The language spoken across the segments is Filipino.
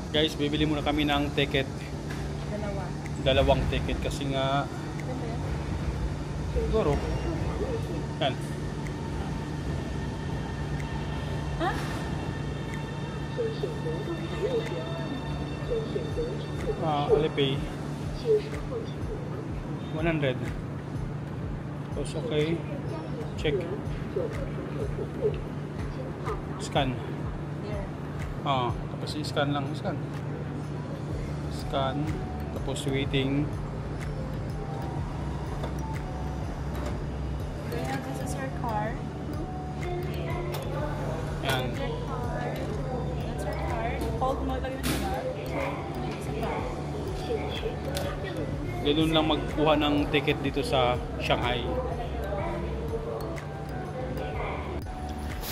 Guys, bibili muna kami ng ticket. Dalawang ticket kasi nga siguro. Yan. Ha? Alipay 100. Tapos okay. Check. Scan. Tapos i-scan lang. Scan. Tapos waiting. This is your card. Yan. That's your card. Hold mo lang yung card. Ganun lang magkuha ng ticket dito sa Shanghai.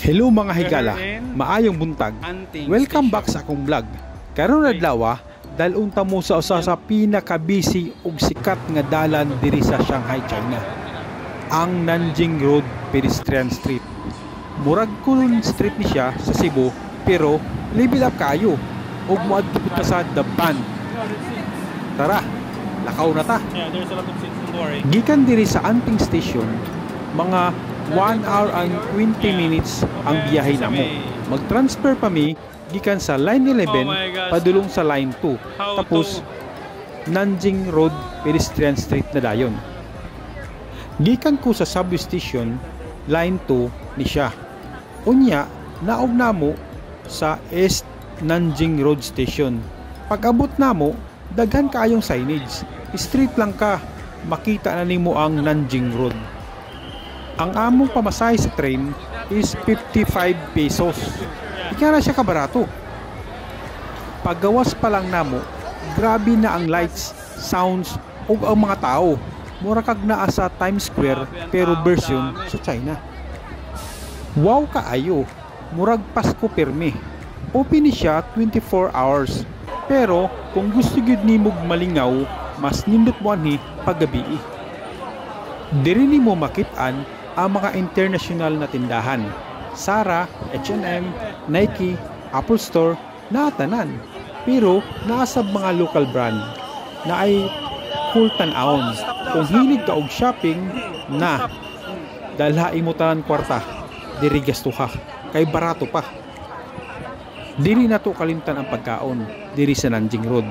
Hello mga higala, maayong buntag. Welcome back sa akong vlog. Karon adlaw, dahil unta mo sa usa sa pinaka-busy ug sikat nga dalan diri sa Shanghai, China. Ang Nanjing Road Pedestrian Street. Murag kulon street ni siya sa Cebu, pero level up kayo ug moadto ta sa Daban. Tara, lakaw na ta. Yeah, there's a lot of seats, don't worry. Gikan diri sa Anting Station, mga 1 hour and 20 minutes ang biyahe namo. Mag-transfer pa mi gikan sa Line 11 padulong sa Line 2. Tapos Nanjing Road Pedestrian Street na dayon. Gikan ko sa subway station Line 2 ni siya. Unya naog namo sa East Nanjing Road Station. Pag-abot namo, daghan kaayong signage. Street lang ka, makita na nimo ang Nanjing Road. Ang among pamasahe sa train is 55 pesos. Di na siya kabarato. Paggawas pa lang namo, grabe na ang lights, sounds, ug ang mga tao. Mura kag naa sa Times Square pero version sa China. Wow kaayo, murag Pasko pirmi. Open ni siya 24 hours. Pero kung gusto gyud nimo malingaw, mas nindot mo ani paggabi. Diri nimo makit-an ang mga international na tindahan. Zara, H&M, Nike, Apple Store, naatanan. Pero naasab mga local brand na ay cool tan-aon. Kung hilig ka og shopping, na dalha imo tanan kwarta, diri gastuha kay barato pa. Diri na to kalimtan ang pagkaon diri sa Nanjing Road.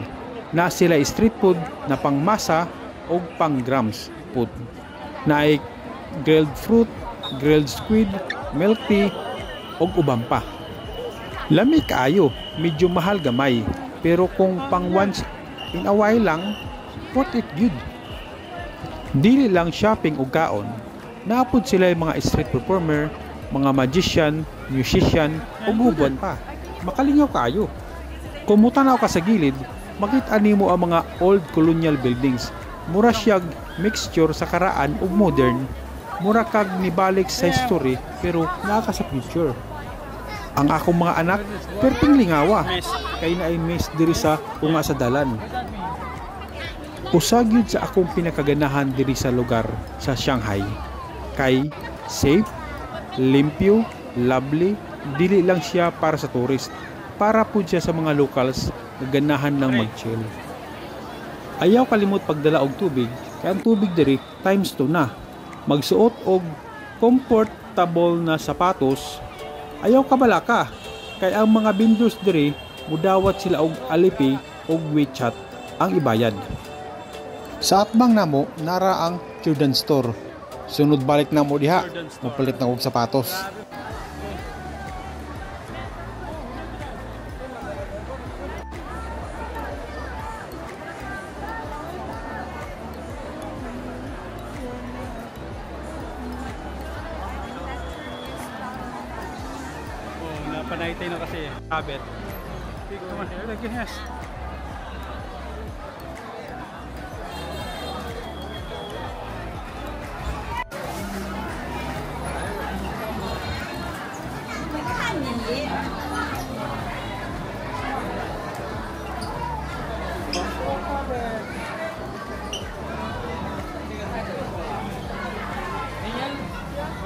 Na sila street food na pang masa o pang grams food. Na ay grilled fruit, grilled squid, milk tea, o uban pa. Lami kaayo, medyo mahal gamay. Pero kung pang once in a while lang, worth it good. Dili lang shopping o kaon. Naapod sila yung mga street performer, mga magician, musician, o gubuan pa. Makalingaw kaayo. Kung mutanaw ka sa gilid, makita nimo ang mga old colonial buildings. Mura siyag mixture sa karaan ug modern. Mura kag nibalik sa history pero naa sa future. Ang akong mga anak perting lingawa kay naay miss diri sa unga sa dalan. Usag yun sa akong pinakaganahan diri sa lugar sa Shanghai. Kay safe, limpyo, lovely, dili lang siya para sa tourist. Para po siya sa mga locals na ganahan ng mag-chill. Ayaw kalimot pagdala og tubig, kaya ang tubig diri times 2 na. Magsuot og comfortable na sapatos. Ayaw kabala ka, kaya ang mga vendors diri mudawat sila og Alipay og WeChat ang ibayad. Sa atbang namo nara ang Jordan Store. Sunod balik na mo diha, mapalit na og sapatos. Panaytay na kasi habit. Come on, here, like yes.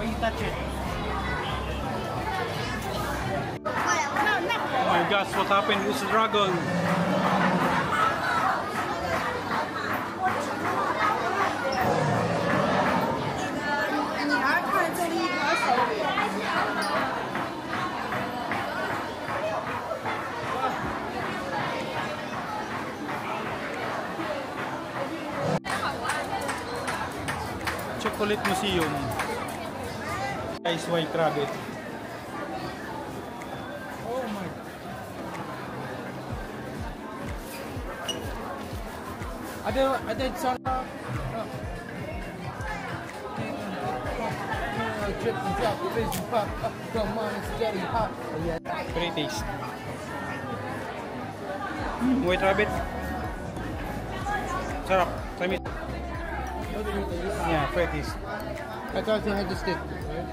Why you touch it? Oh my gosh, what happened with dragon? Chocolate Museum. Ice White Rabbit. Oh my. Ada sana. Drip and drop, vision pop. Come on, it's getting hot. Pretty taste. White Rabbit. Sarap. Tamis. Yeah, pretty taste. I thought you had the stick. Right?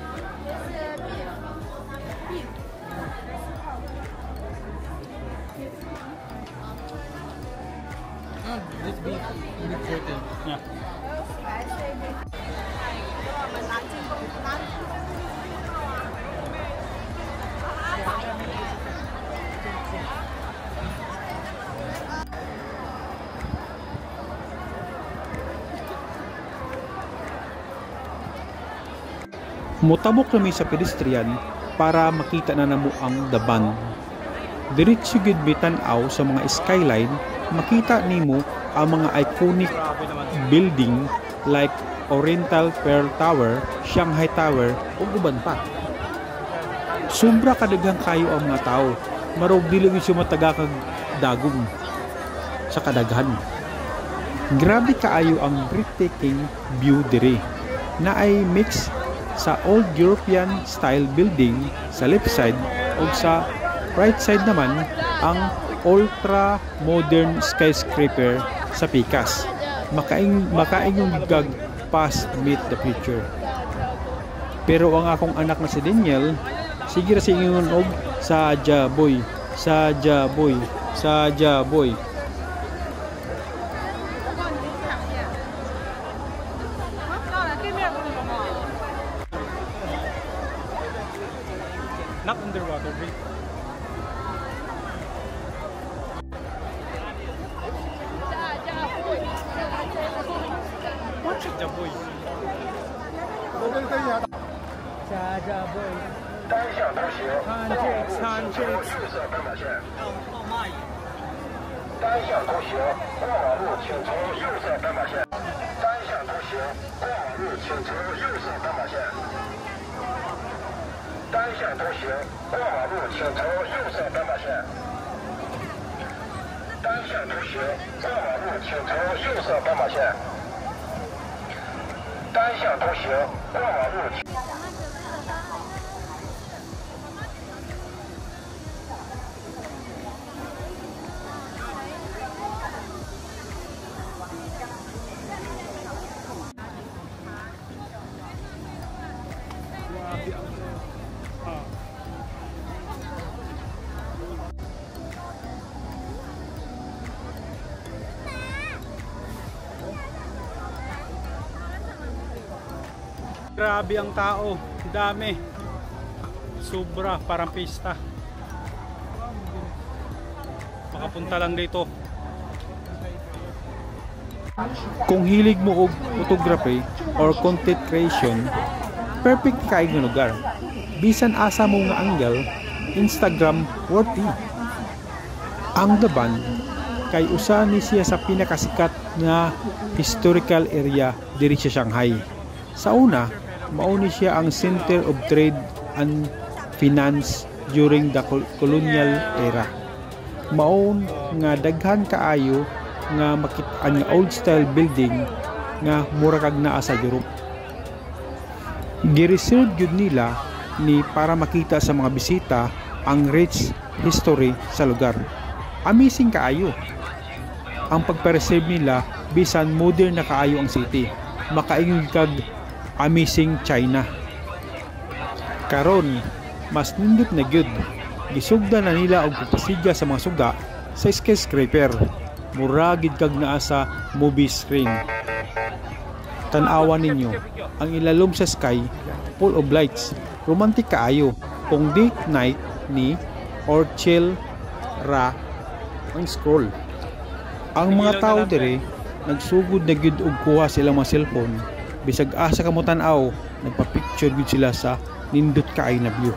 This beef protein. Yeah. Mutabok kami sa pedestrian para makita na namo ang The Bund. Diretso gid bitan-aw sa mga skyline, makita nimo ang mga iconic building like Oriental Pearl Tower, Shanghai Tower ug uban pa. Sobra kadaghang kayo ang mga tao, marog dili gyud mataga kag dagom sa kadaghan. Grabe kaayo ang breathtaking view diri na ay mix sa old European style building sa left side ug sa right side naman ang ultra modern skyscraper sa pikas. Makaingong gag past meet the future. Pero ang akong anak na si Daniel, sige ra ingon og Saja boy, Saja boy, Saja boy. Not underwater, breathe. What's a jaboy? Saja boy. Handshakes. Oh my. 单向图形过马路请从右侧斑马线。单向图形过马路请从右侧斑马线。单向图形过马路请从右侧斑马线。单向图形过马路请从右侧斑马线。单向图形过马路请。 Grabe ang tao, dami. Sobra, parang pista. Makapunta lang dito. Kung hilig mo og photography or content creation, perfect kay nga lugar. Bisan asa mo nga angle, Instagram worthy. Ang The Bund kay usa ni siya sa pinakasikat nga historical area diri sa Shanghai. Sa una, mauni siya ang center of trade and finance during the colonial era. Maon nga daghan kaayo nga makit-an nga old style building nga mura kag naa sa Europe. Gi-reserve gyud nila ni para makita sa mga bisita ang rich history sa lugar. Amazing kaayo. Ang pagpa-reserve nila bisan modern na kaayo ang city. Makaingon kag amazing China. Karon, mas nindot na gyud. Gisugda na nila og pagpasiga sa mga suga sa skyscraper. Mura gid kag naa sa movie screen. Tan-awan ninyo ang ilalom sa sky full of lights. Romantic kaayo. Kung date night ni or chill ra ang scroll. Ang mga tao dire nagsugod na gyud og kuha silang mga cellphone bisag asa kamo tan-aw nagpa-picture gyud sila sa nindot kaay na view.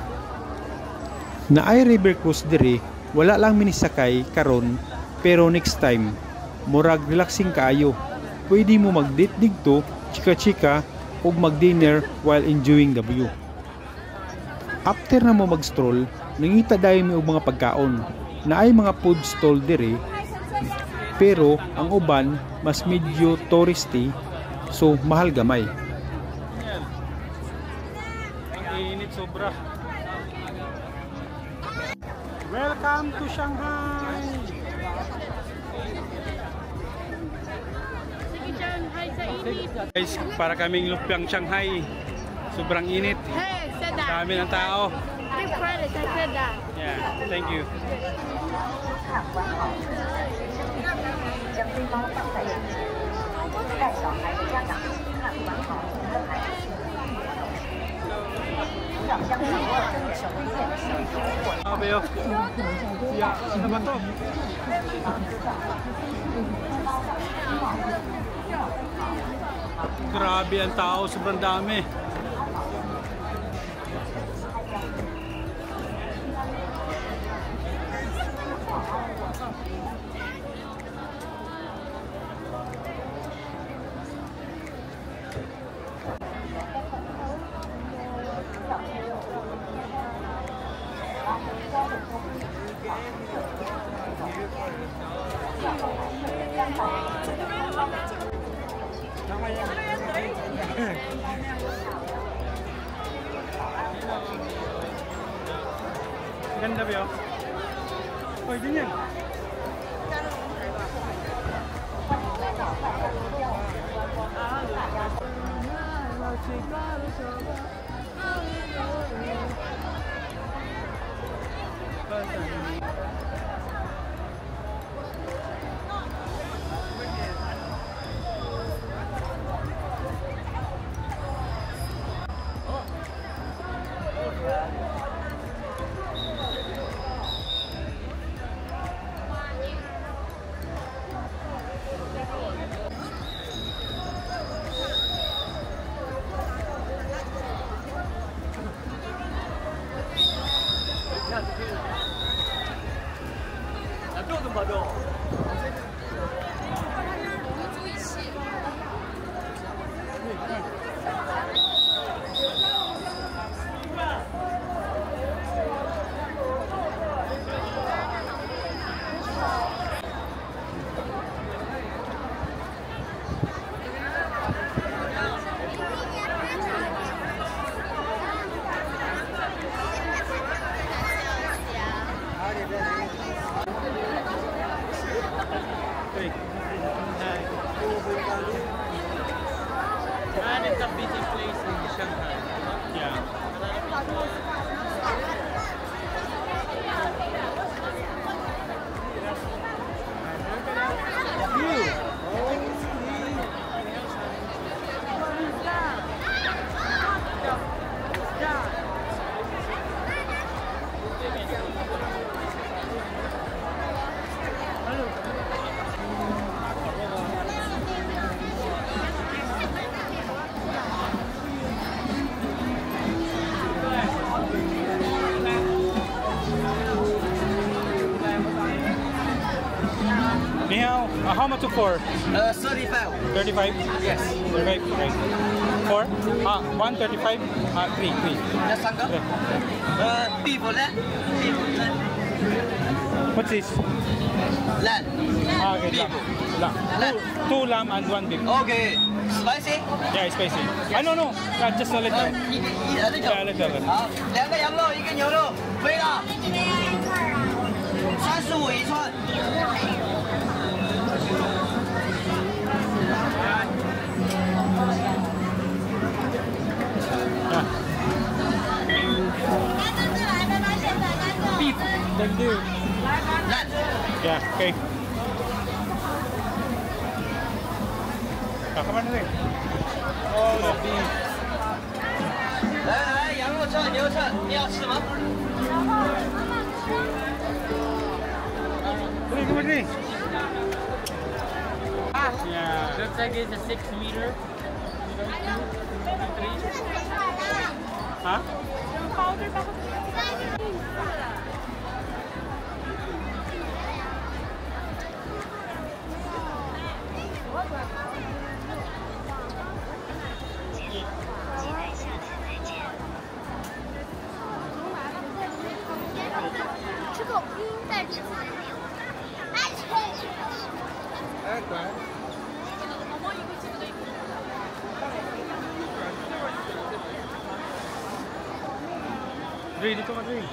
Naay river cruise dire, wala lang minisakay karon pero next time murag relaxing kaayo. Pwede mo mag-date digto, chika-chika ug mag-dinner while enjoying the view. After na mo mag-stroll, nangita dayon mi og mga pagkaon. Naay mga food stall dire pero ang uban mas medyo touristy so mahal gamay. Yan. Ang init sobra. Welcome to Shanghai! Guys, para kaming lumpiang Shanghai. Sobrang init. Hey, said that. Dami ng tao. Give credit, I said that. Yeah, thank you. Sabi yo. Yeah, ano ba to? Grabe ang tao, sobrang dami. Ganda ba yun? Pwede niyan. And it's a busy place in Shanghai. Yeah. Nihao, how much for? 35. 35? Yes. 35, right. 4? 135? 3. Just sangka. Beef or lamb? Beef. What's this? Lamb. Okay, Beef. lamb. Two lamb and 1 beef. Okay. Spicy? Yeah, spicy. No. Just a little. 一人 Yeah, a little. 好，2个羊肉，1个牛肉，可以了。35一串。Beef. Lamb. Yeah, okay. Kakaman na rin. Oh, the beef. 来，羊肉串、牛肉串，你要吃吗？ Come on, Dre. Yeah. Looks like it's a 6 meter. Huh? Powder pa ko. Dre, dito ka, Dre.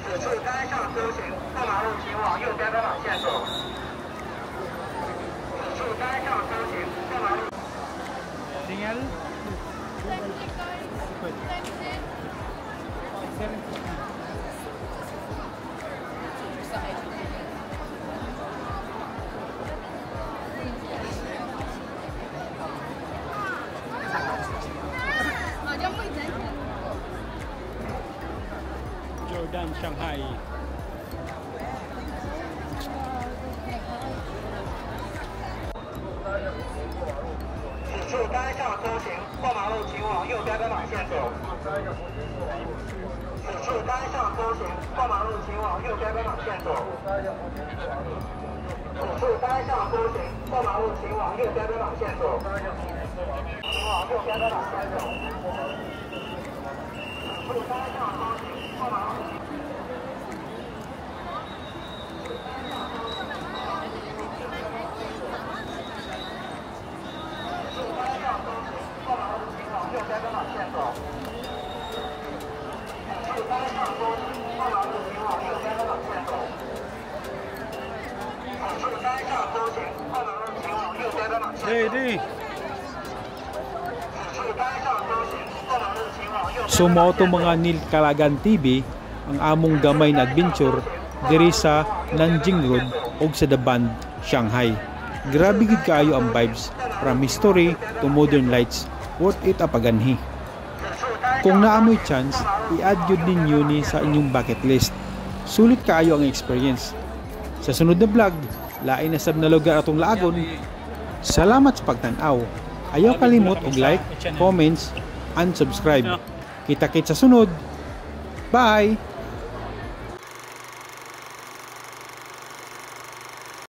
此处单向周行，过马路请往右边斑马线走。此处单向周行，过马路。 Tingnan. Jordan, Shanghai. 此处单向周行，过马路请往右边斑马线走。此处单向周行，过马路请往右边斑马线走。此处单向周行，过马路请往右边斑马线走。请往右边斑马线走。此处单向周行，过马路。 Dre, Dre. Sumao to mga Nil Kalagan TV ang among gamay na adventure diri sa Nanjing Road ug sa The Band, Shanghai. Grabe gid kaayo ang vibes from history to modern lights. Worth it apaganhi. Kung naamoy chance, i-add yun ninyo ni sa inyong bucket list. Sulit kaayo ang experience. Sa sunod na vlog, lain na sab na lugar atong laagon. Salamat sa pagtan-aw. Ayaw kalimot og like, comments, and subscribe. Kita-kit sa sunod. Bye!